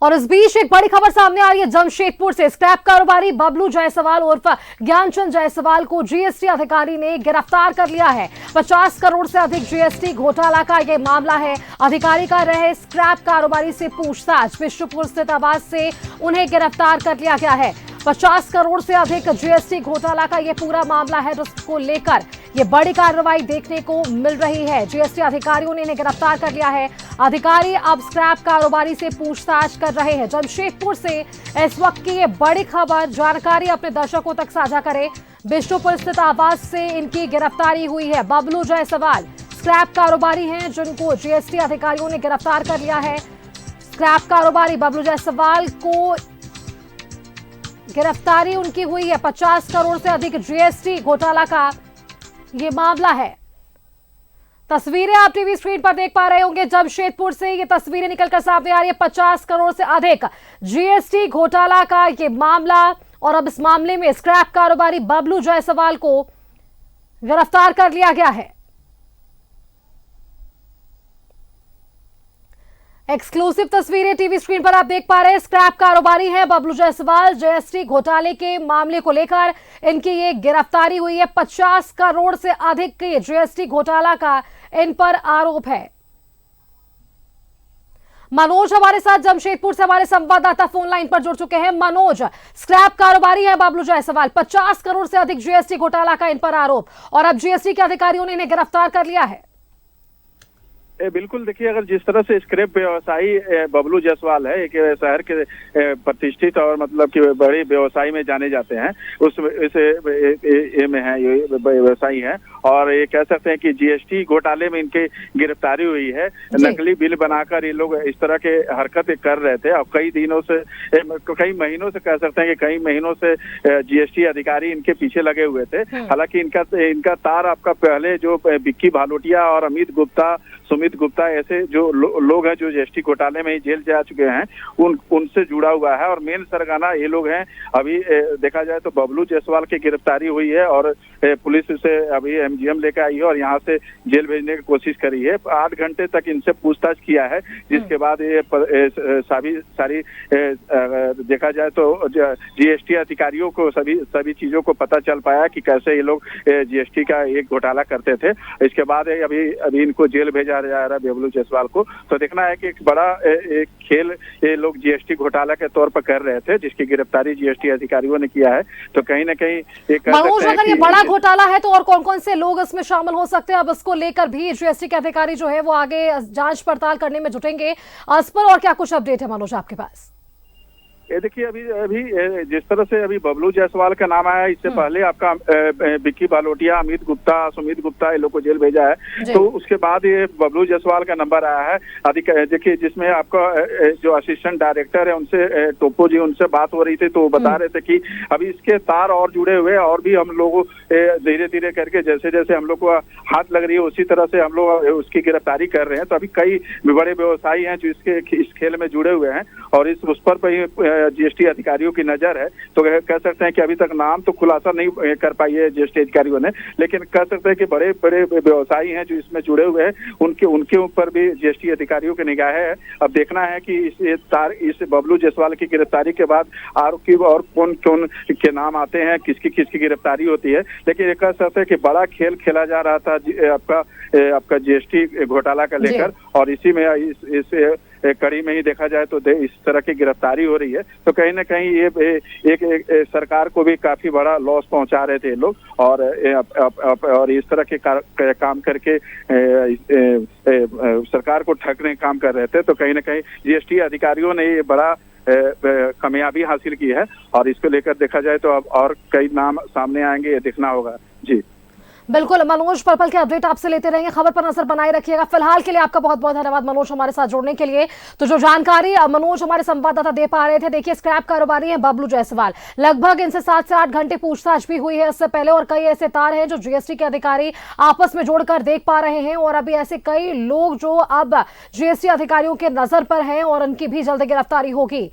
और इस बीच एक बड़ी खबर सामने आ रही है जमशेदपुर से। स्क्रैप कारोबारी बबलू जायसवाल उर्फ ज्ञानचंद जायसवाल को जीएसटी अधिकारी ने गिरफ्तार कर लिया है। 50 करोड़ से अधिक जीएसटी घोटाला का यह मामला है। अधिकारी कर रहे स्क्रैप कारोबारी से पूछताछ। बिशुपुर स्थित आवास से उन्हें गिरफ्तार कर लिया गया है। 50 करोड़ से अधिक जीएसटी घोटाला का यह पूरा मामला है, जिसको लेकर ये बड़ी कार्रवाई देखने को मिल रही है। जीएसटी अधिकारियों ने इन्हें गिरफ्तार कर लिया है। अधिकारी अब स्क्रैप कारोबारी से पूछताछ कर रहे हैं। जमशेदपुर से इस वक्त की ये बड़ी खबर, जानकारी अपने दर्शकों तक साझा करें। बिष्णुपुर स्थित आवास से इनकी गिरफ्तारी हुई है। बबलू जायसवाल स्क्रैप कारोबारी हैं, जिनको जीएसटी अधिकारियों ने गिरफ्तार कर लिया है। स्क्रैप कारोबारी बबलू जायसवाल को गिरफ्तारी उनकी हुई है। 50 करोड़ से अधिक जीएसटी घोटाला का ये मामला है। तस्वीरें आप टीवी स्क्रीन पर देख पा रहे होंगे। जमशेदपुर से ये तस्वीरें निकलकर सामने आ रही है। 50 करोड़ से अधिक जीएसटी घोटाला का ये मामला, और अब इस मामले में स्क्रैप कारोबारी बबलू जायसवाल को गिरफ्तार कर लिया गया है। एक्सक्लूसिव तस्वीरें टीवी स्क्रीन पर आप देख पा रहे हैं। स्क्रैप कारोबारी हैं बबलू जायसवाल। जीएसटी घोटाले के मामले को लेकर इनकी ये गिरफ्तारी हुई है। 50 करोड़ से अधिक के जीएसटी घोटाला का इन पर आरोप है। मनोज हमारे साथ जमशेदपुर से हमारे संवाददाता फोन लाइन पर जुड़ चुके हैं। मनोज, स्क्रैप कारोबारी है बबलू जायसवाल, 50 करोड़ से अधिक जीएसटी घोटाला का इन पर आरोप, और अब जीएसटी के अधिकारियों ने इन्हें गिरफ्तार कर लिया है। बिल्कुल, देखिए, अगर जिस तरह से स्क्रैप व्यवसायी बबलू जायसवाल है, एक शहर के प्रतिष्ठित और मतलब कि बड़े व्यवसायी में जाने जाते हैं, उस में है ये व्यवसायी हैं, और ये कह सकते हैं कि जीएसटी घोटाले में इनकी गिरफ्तारी हुई है। नकली बिल बनाकर ये लोग इस तरह के हरकतें कर रहे थे, और कई दिनों से, कई महीनों से कह सकते हैं कि कई महीनों से जीएसटी अधिकारी इनके पीछे लगे हुए थे। हालांकि इनका तार आपका पहले जो विक्की भालोटिया और अमित गुप्ता, सुमित गुप्ता, ऐसे जो लोग हैं जो जीएसटी घोटाले में ही जेल जा चुके हैं, उनसे जुड़ा हुआ है, और मेन सरगना ये लोग हैं। अभी देखा जाए तो बबलू जायसवाल की गिरफ्तारी हुई है, और पुलिस इसे अभी एमजीएम लेकर आई है और यहाँ से जेल भेजने की कोशिश करी है। 8 घंटे तक इनसे पूछताछ किया है, जिसके बाद ये सारी देखा जाए तो जीएसटी अधिकारियों को सभी चीजों को पता चल पाया कि कैसे ये लोग जीएसटी का एक घोटाला करते थे। इसके बाद अभी इनको जेल भेजा जा रहा है बबलू जायसवाल को। तो देखना है कि एक बड़ा एक खेल ये लोग जीएसटी घोटाला के तौर पर कर रहे थे, जिसकी गिरफ्तारी जीएसटी अधिकारियों ने किया है। तो कहीं ना कहीं मनोज, अगर ये बड़ा घोटाला है तो और कौन कौन से लोग इसमें शामिल हो सकते हैं? अब इसको लेकर भी जीएसटी के अधिकारी जो है वो आगे जांच पड़ताल करने में जुटेंगे। इस पर और क्या कुछ अपडेट है मनोज आपके पास? ये देखिए, अभी जिस तरह से अभी बबलू जायसवाल का नाम आया, इससे पहले आपका विक्की भालोटिया, अमित गुप्ता, सुमित गुप्ता, ये लोग को जेल भेजा है। तो उसके बाद ये बबलू जायसवाल का नंबर आया है। देखिए, जिसमें आपका जो असिस्टेंट डायरेक्टर है, उनसे टोपो जी, उनसे बात हो रही थी, तो वो बता रहे थे कि अभी इसके तार और जुड़े हुए, और भी हम लोग धीरे धीरे करके जैसे जैसे हम लोग को हाथ लग रही है, उसी तरह से हम लोग उसकी गिरफ्तारी कर रहे हैं। तो अभी कई बड़े व्यवसायी हैं जो इस खेल में जुड़े हुए हैं, और उस पर जीएसटी अधिकारियों की नजर है। तो कह सकते हैं कि अभी तक नाम तो खुलासा नहीं कर पाई है जीएसटी अधिकारियों ने, लेकिन कह सकते हैं कि बड़े बड़े व्यवसायी हैं जो इसमें जुड़े हुए हैं, उनके ऊपर भी जीएसटी अधिकारियों की निगाह है। अब देखना है कि इस बबलू जायसवाल की गिरफ्तारी के बाद और कौन कौन के नाम आते हैं, किसकी गिरफ्तारी होती है। लेकिन ये कह सकते हैं कि बड़ा खेल खेला जा रहा था आपका जीएसटी घोटाला का लेकर, और इसी में इस कड़ी में ही देखा जाए तो इस तरह की गिरफ्तारी हो रही है। तो कहीं ना कहीं ये एक सरकार को भी काफी बड़ा लॉस पहुंचा रहे थे लोग, और इस तरह के काम करके सरकार को ठगने काम कर रहे थे। तो कहीं ना कहीं जीएसटी अधिकारियों ने ये बड़ा कामयाबी हासिल की है, और इसको लेकर देखा जाए तो अब और कई नाम सामने आएंगे, ये देखना होगा। जी बिल्कुल मनोज, पल पल के अपडेट आपसे लेते रहेंगे, खबर पर नजर बनाए रखिएगा। फिलहाल के लिए आपका बहुत बहुत धन्यवाद मनोज, हमारे साथ जुड़ने के लिए। तो जो जानकारी मनोज हमारे संवाददाता दे पा रहे थे, देखिए स्क्रैप कारोबारी हैं बबलू जायसवाल, लगभग इनसे 7 से 8 घंटे पूछताछ भी हुई है इससे पहले, और कई ऐसे तार हैं जो जीएसटी के अधिकारी आपस में जोड़कर देख पा रहे हैं, और अभी ऐसे कई लोग जो अब जीएसटी अधिकारियों के नजर पर हैं, और उनकी भी जल्द गिरफ्तारी होगी।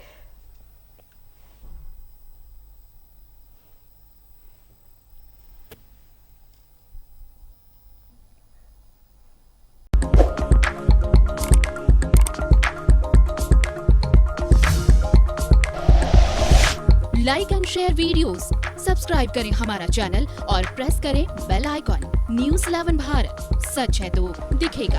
Like and share videos, subscribe करें हमारा चैनल और प्रेस करें बेल आइकॉन। News 11 भारत, सच है तो दिखेगा।